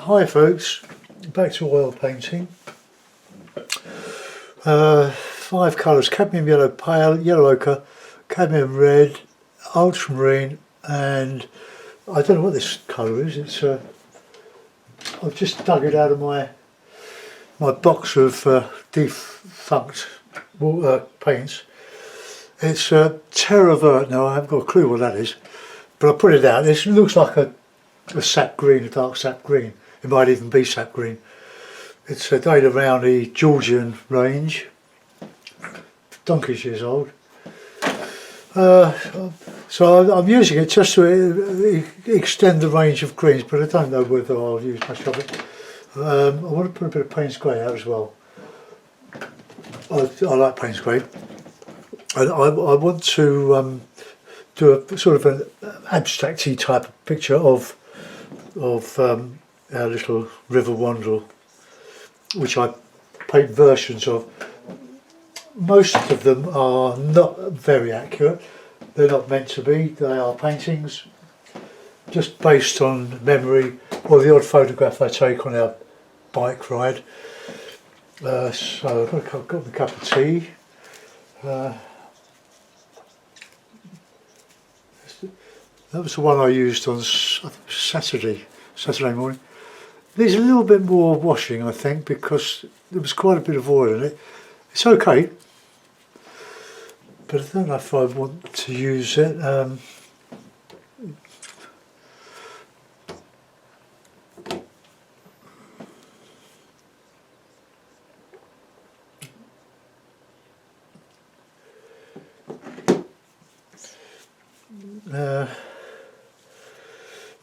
Hi folks, back to oil painting. 5 colours: cadmium yellow pale, yellow ochre, cadmium red, ultramarine, and I don't know what this colour is. It's I've just dug it out of my box of defunct water paints. It's Terra Vert. Now I haven't got a clue what that is, but I put it out. This looks like a sap green, a dark sap green. It might even be sap green. It's dated around the Georgian range, donkey's years old. So I'm using it just to extend the range of greens, but I don't know whether I'll use much of it. I want to put a bit of Payne's Grey out as well. I like Payne's Grey. And I want to do a sort of an abstracty type of picture of our little River Wandle, which I paint versions of. Most of them are not very accurate. They're not meant to be. They are paintings just based on memory or the odd photograph I take on our bike ride. So I've got my cup of tea. That was the one I used on Saturday morning. Needs a little bit more washing, I think, because there was quite a bit of oil in it. It's okay, but I don't know if I want to use it.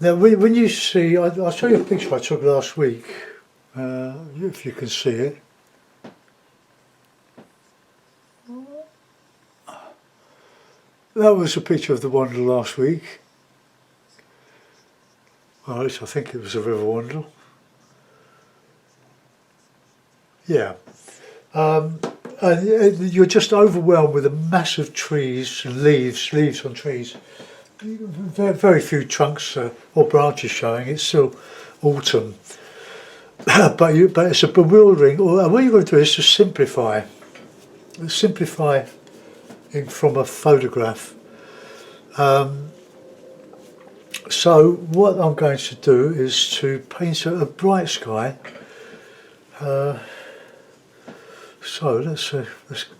Now, when you see, I'll show you a picture I took last week, if you can see it. That was a picture of the Wandle last week. Well, at least I think it was a River Wandle. Yeah. And you're just overwhelmed with a mass of trees and leaves on trees. Very few trunks or branches showing. It's still autumn, but it's a bewildering. What you've got to do is to simplify from a photograph. So what I'm going to do is to paint a bright sky. So let's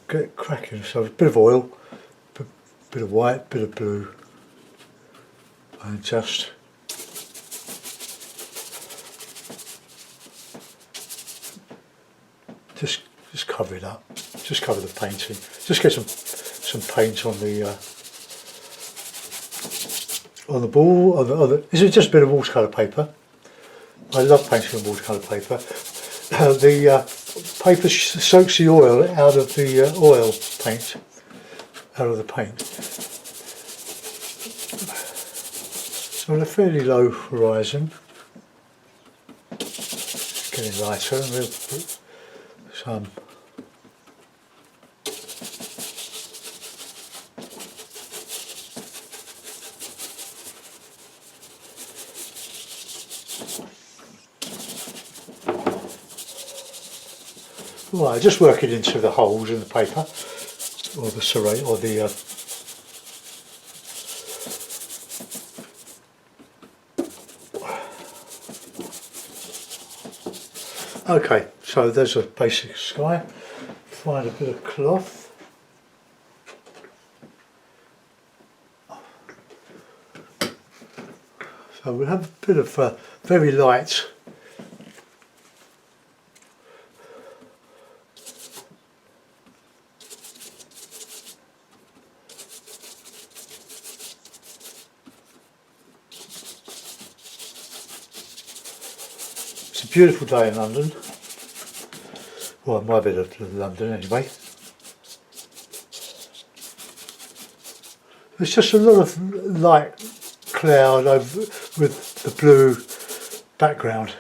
get cracking. So a bit of oil, bit of white, bit of blue. And just cover it up. Just cover the painting. Just get some paint on the ball. This is just a bit of watercolour paper. I love painting on watercolour paper. The paper soaks the oil out of the paint. So on a fairly low horizon, it's getting lighter, and we'll put some right, just work it into the holes in the paper, or the serrate, or the okay, so there's a basic sky. Find a bit of cloth. So we'll have a bit of very light It's a beautiful day in London. Well, my bit of London anyway. There's just a lot of light cloud over with the blue background.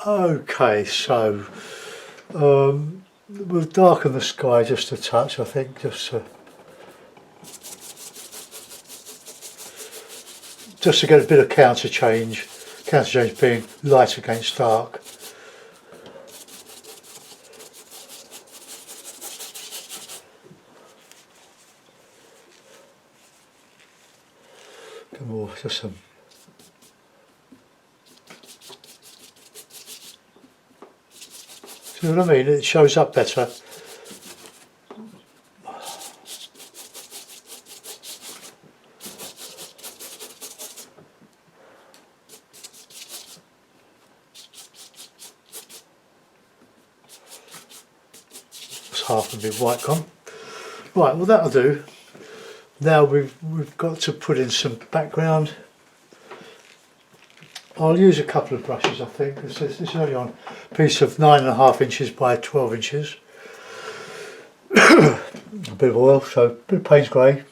Okay, so we'll darken the sky just a touch, I think, just to get a bit of counter change being light against dark. More, just some. See what I mean? It shows up better. It's half a bit white gone. Right, well that'll do. Now we've got to put in some background. I'll use a couple of brushes, I think. This is only on a piece of 9.5 inches by 12 inches. A bit of oil, so a bit of Payne's grey.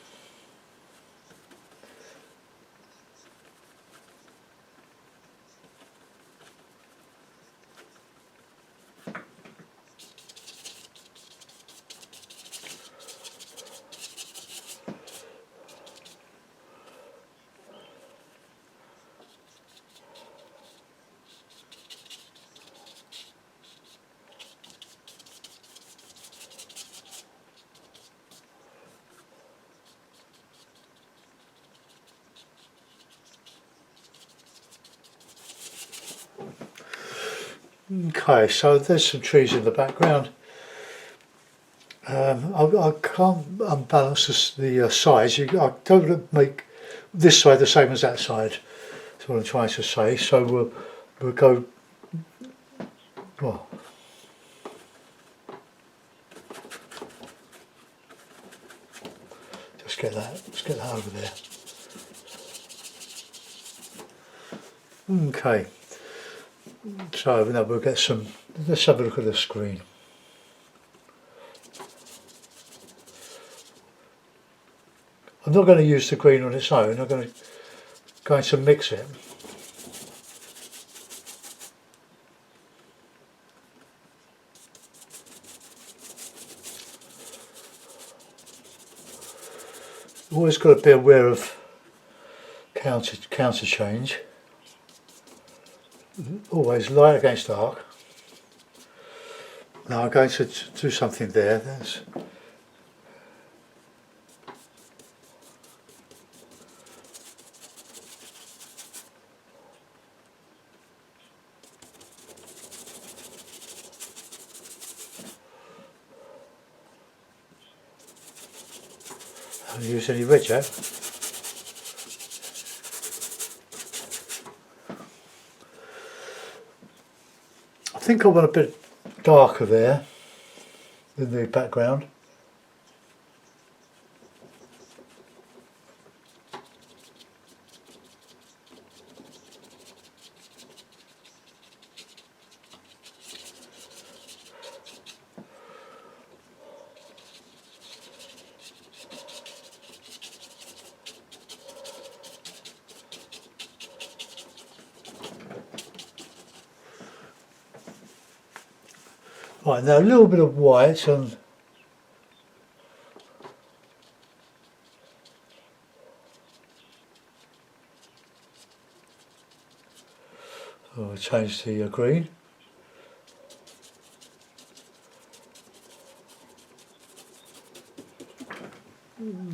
Okay, so there's some trees in the background. I can't unbalance the size. I don't make this side the same as that side. That's what I'm trying to say. So we'll go. Well, let's get that over there. Okay. So now we'll get some. Let's have a look at the screen. I'm not going to use the green on its own. I'm going to mix it. Always got to be aware of counter change. Always light against dark. Now I'm going to do something there. I haven't used any red yet. I think I want a bit darker there in the background. Right, now a little bit of white and I'll change the green.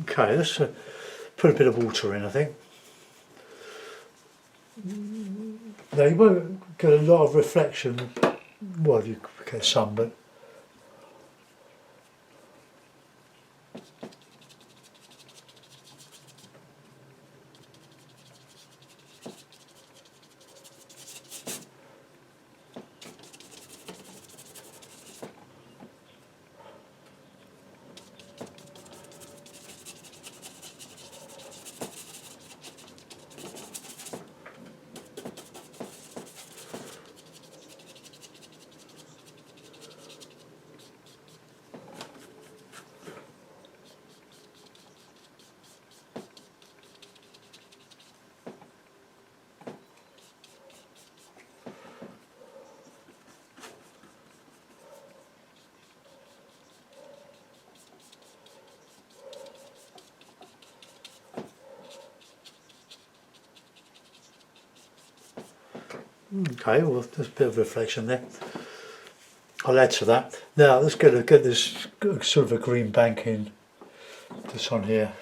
Okay, let's put a bit of water in, I think. Now you won't get a lot of reflection. Well, you get some, but Okay, well there's a bit of reflection there. I'll add to that. Now let's get this sort of a green bank in this on here.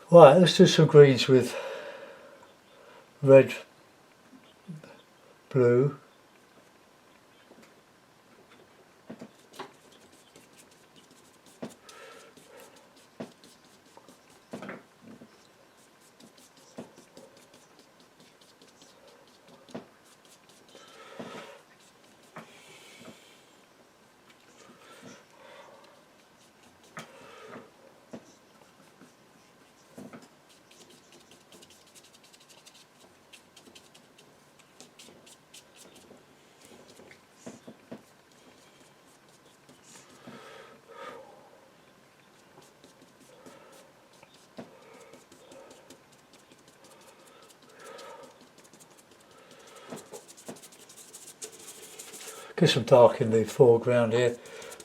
Right, let's do some greens with red, blue, get some dark in the foreground here,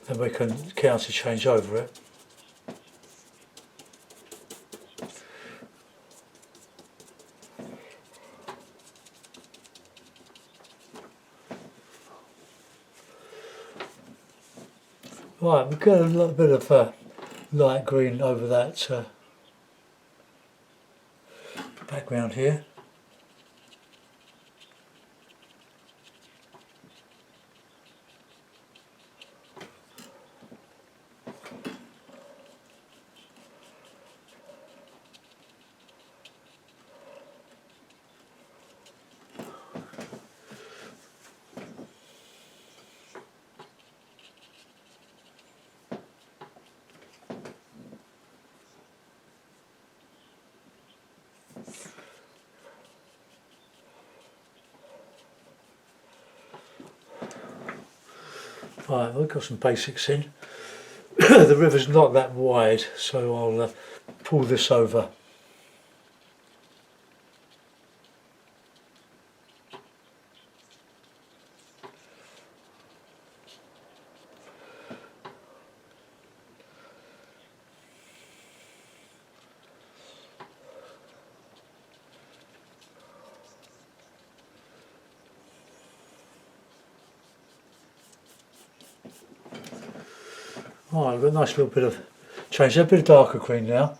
and we can counter change over it. Right, we've got a little bit of light green over that background here. Right, we've got some basics in. The river's not that wide, so I'll pull this over. Right, I've got a nice little bit of change, a bit of darker green now.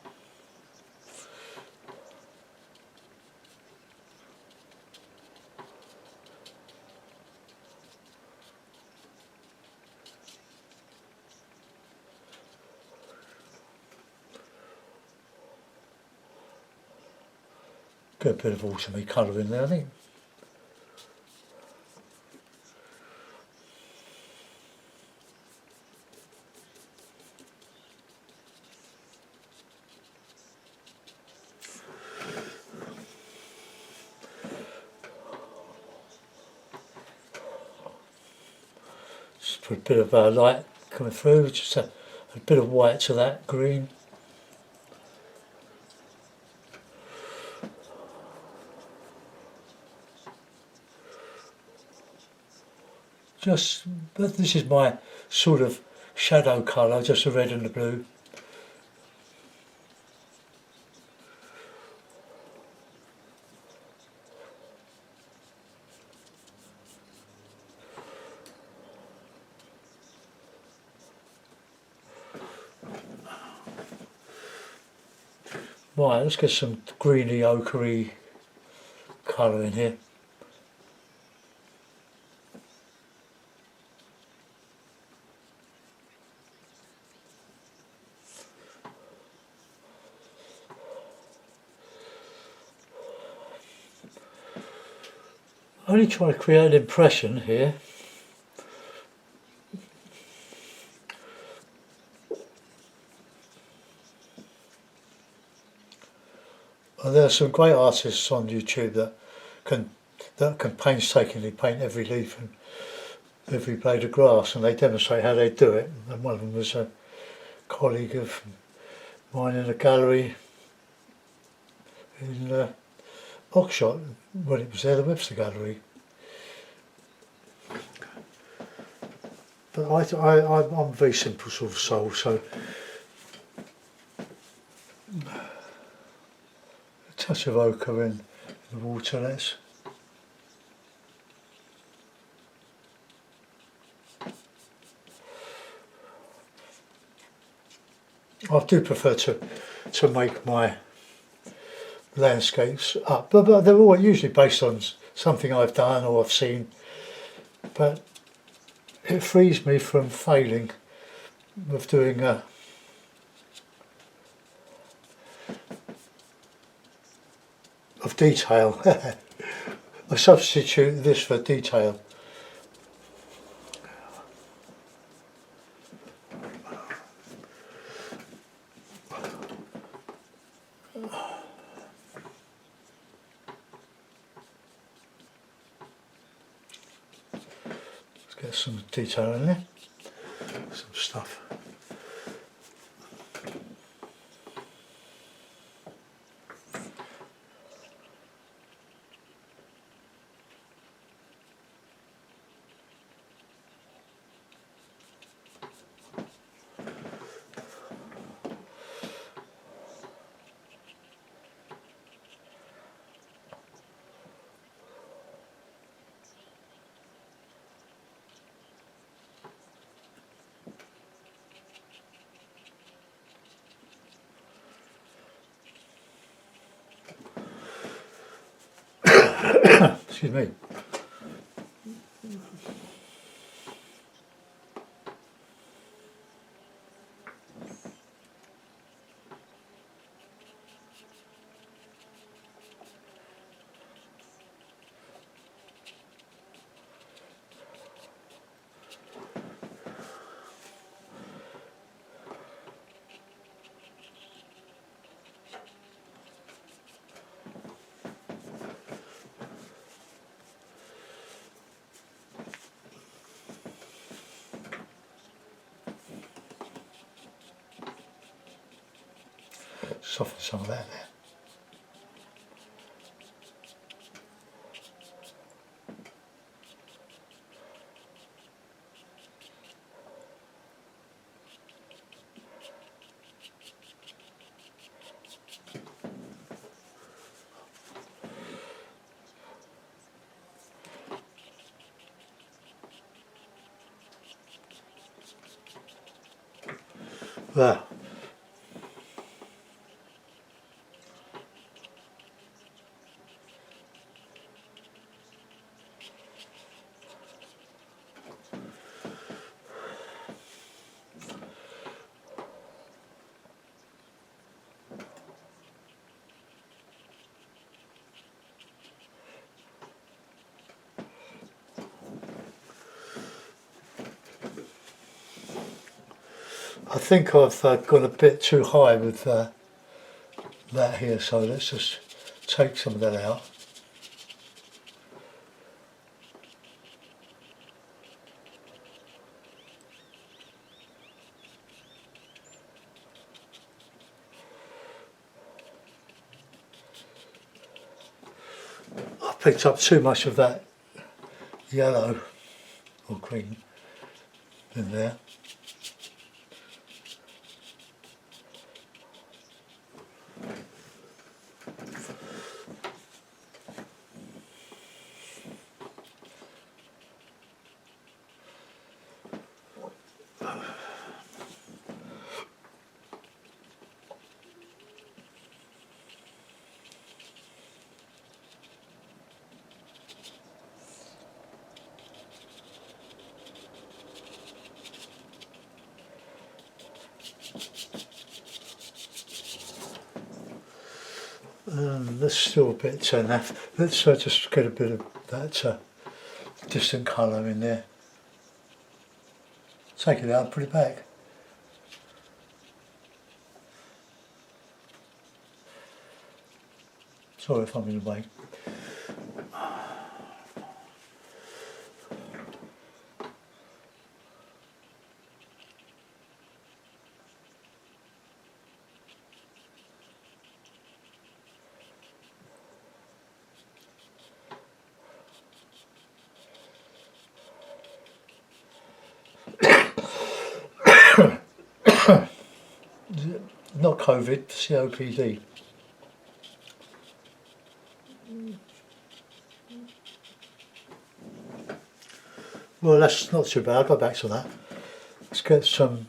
Get a bit of autumny colour in there, I think. Just put a bit of light coming through, just a bit of white to that green. But this is my sort of shadow colour, just the red and the blue. Right, let's get some greeny ochre colour in here. Only trying to create an impression here. There are some great artists on YouTube can that can painstakingly paint every leaf and every blade of grass, and they demonstrate how they do it. And one of them was a colleague of mine in a gallery in Oxshott when it was there, the Webster Gallery. But I'm a very simple sort of soul, so a touch of ochre in the waterlets. I do prefer to make my landscapes up, but they're all usually based on something I've done or I've seen. But it frees me from failing of doing of detail. I substitute this for detail. Let's get some detail in there, some stuff. Excuse me. Soften some of that there. There. I think I've gone a bit too high with that here, so let's just take some of that out. I picked up too much of that yellow or green in there. There's still a bit naff. Let's just get a bit of that distant colour in there. Take it out, put it back. Sorry if I'm in the way. Not COVID, COPD. Well, that's not too bad. I'll go back to that. Let's get some.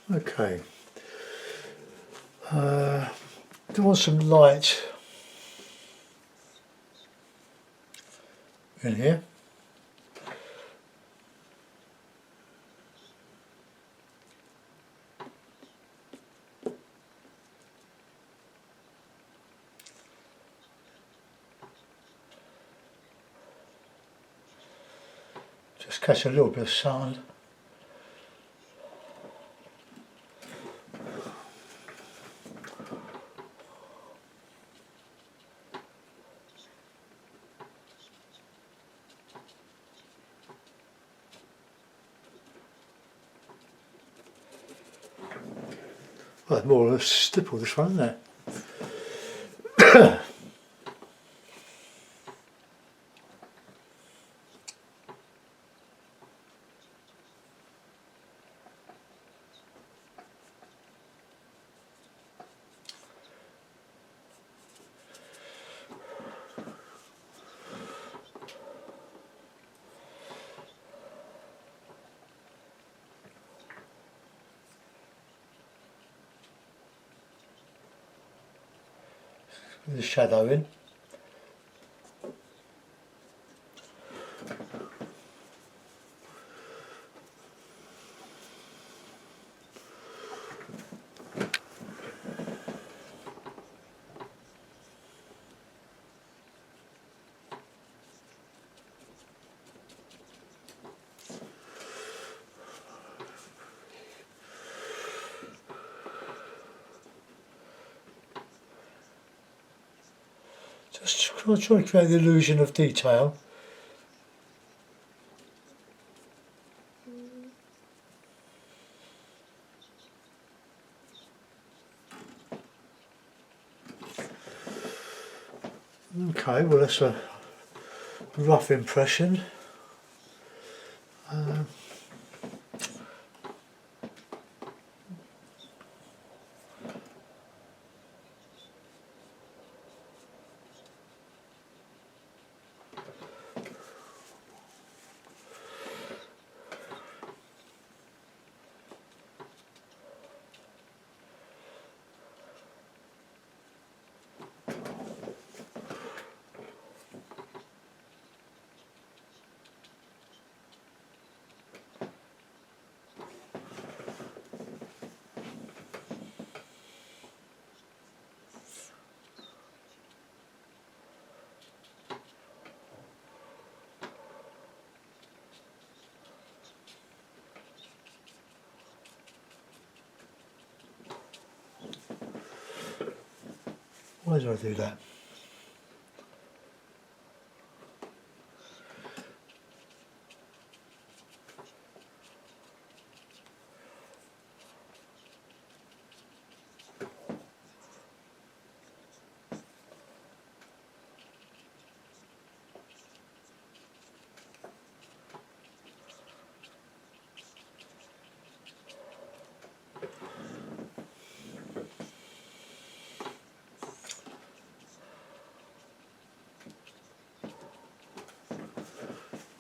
Okay. Do want some light in here. Just catch a little bit of sun. Well, more of a stipple this one, isn't it? The shadow in. Just trying to create the illusion of detail. Okay, well that's a rough impression. Why did I do that?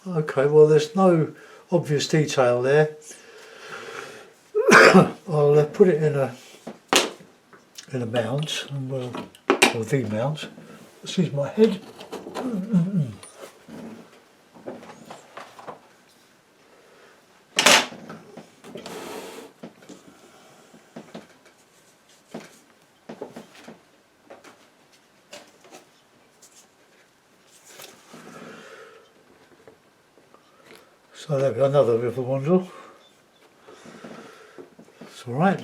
Okay, well there's no obvious detail there. I'll put it in a mount, and or the mount. Excuse my head. So there we go, another River Wandle. It's all right.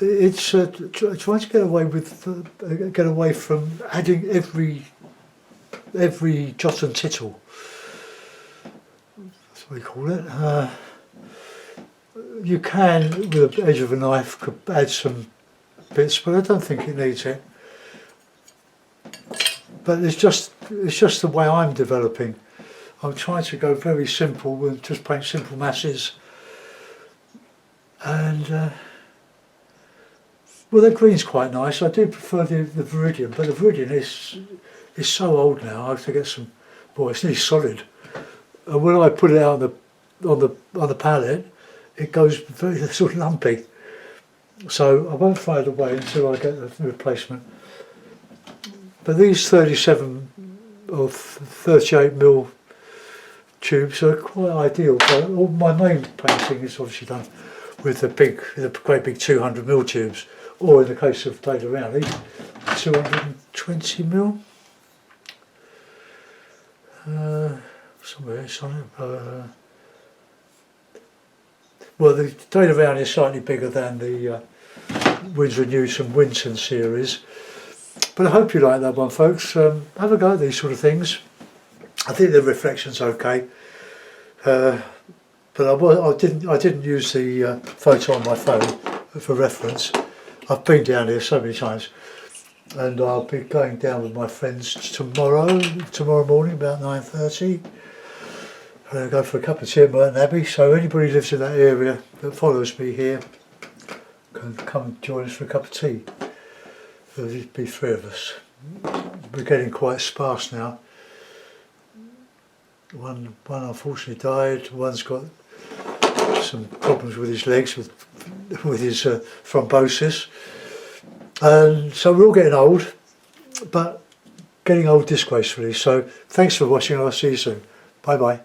It's trying to get away from adding every jot and tittle. That's what we call it. You can, with the edge of a knife, could add some bits, but I don't think it needs it. But it's just the way I'm developing. I'm trying to go very simple and just paint simple masses. And well, the green's quite nice. I do prefer the Viridian, but the Viridian is so old now. I have to get some. Boy, it's nearly solid. And when I put it out on the palette, it goes very sort of lumpy. So I won't throw it away until I get the replacement. But these 37 or 38mm tubes are quite ideal. But all my main painting is obviously done with the great big 200mm tubes, or in the case of Data Round, 220mm. Somewhere it's on it. Well, the Data Round is slightly bigger than the Winsor & Newton Winton series. But I hope you like that one, folks. Have a go at these sort of things. I think the reflection's okay, but I didn't use the photo on my phone for reference. I've been down here so many times, and I'll be going down with my friends tomorrow morning about 9:30. I'm going to go for a cup of tea at Merton Abbey. So anybody who lives in that area that follows me here can come and join us for a cup of tea. There'll be three of us. We're getting quite sparse now. One unfortunately died. One's got some problems with his legs, with his thrombosis, and so we're all getting old, but getting old disgracefully. So thanks for watching. I'll see you soon. Bye bye.